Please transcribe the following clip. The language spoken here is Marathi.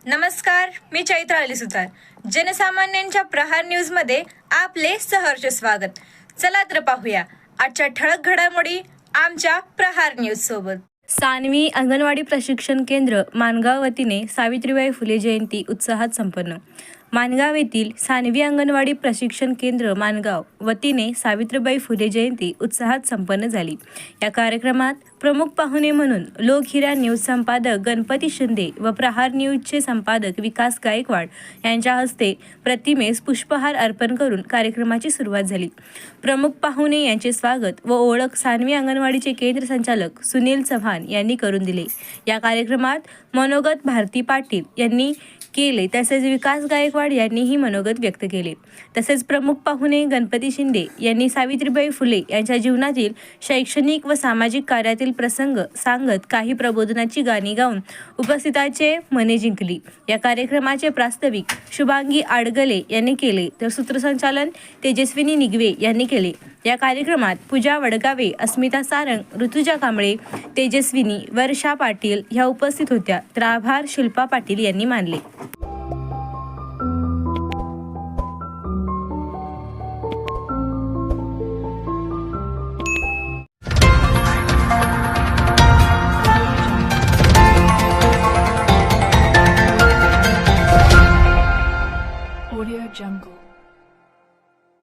नमस्कार, मी चैत्र अली सुतार. जनसामान्यांच्या प्रहार न्यूज मध्ये आपले सहर्ष स्वागत. चला तर पाहूया आजच्या ठळक घडामोडी आमच्या प्रहार न्यूज सोबत. सानवी अंगणवाडी प्रशिक्षण केंद्र माणगाव वतीने सावित्रीबाई फुले जयंती उत्साहात संपन्न. माणगाव येथील सानवी अंगणवाडी प्रशिक्षण केंद्र माणगाव वतीने सावित्रीबाई फुले जयंती उत्साहात संपन्न झाली. या कार्यक्रमात प्रमुख पाहुणे म्हणून लोकहिरा न्यूज संपादक गणपती शिंदे व प्रहार न्यूजचे संपादक विकास गायकवाड यांच्या हस्ते प्रतिमेस पुष्पहार अर्पण करून कार्यक्रमाची सुरुवात झाली. प्रमुख पाहुणे यांचे स्वागत व ओळख सानवी अंगणवाडीचे केंद्र संचालक सुनील चव्हाण यांनी करून दिले. या कार्यक्रमात मनोगत भारती पाटील यांनी केले तसेच विकास गायकवाड यांनीही मनोगत व्यक्त केले. तसेच प्रमुख पाहुणे गणपती शिंदे यांनी सावित्रीबाई फुले यांच्या जीवनातील शैक्षणिक व सामाजिक कार्यातील प्रसंग सांगत काही प्रबोधनाची गाणी गाऊन उपस्थितांचे मने जिंकली. या कार्यक्रमाचे प्रास्ताविक शुभांगी आडगले यांनी केले तर सूत्रसंचालन तेजस्विनी निगवे यांनी केले. या कार्यक्रमात पूजा वडगावे, अस्मिता सारंग, ऋतुजा कांबळे, तेजस्विनी, वर्षा पाटील ह्या उपस्थित होत्या तर आभार शिल्पा पाटील यांनी मानले. Audio Jungle.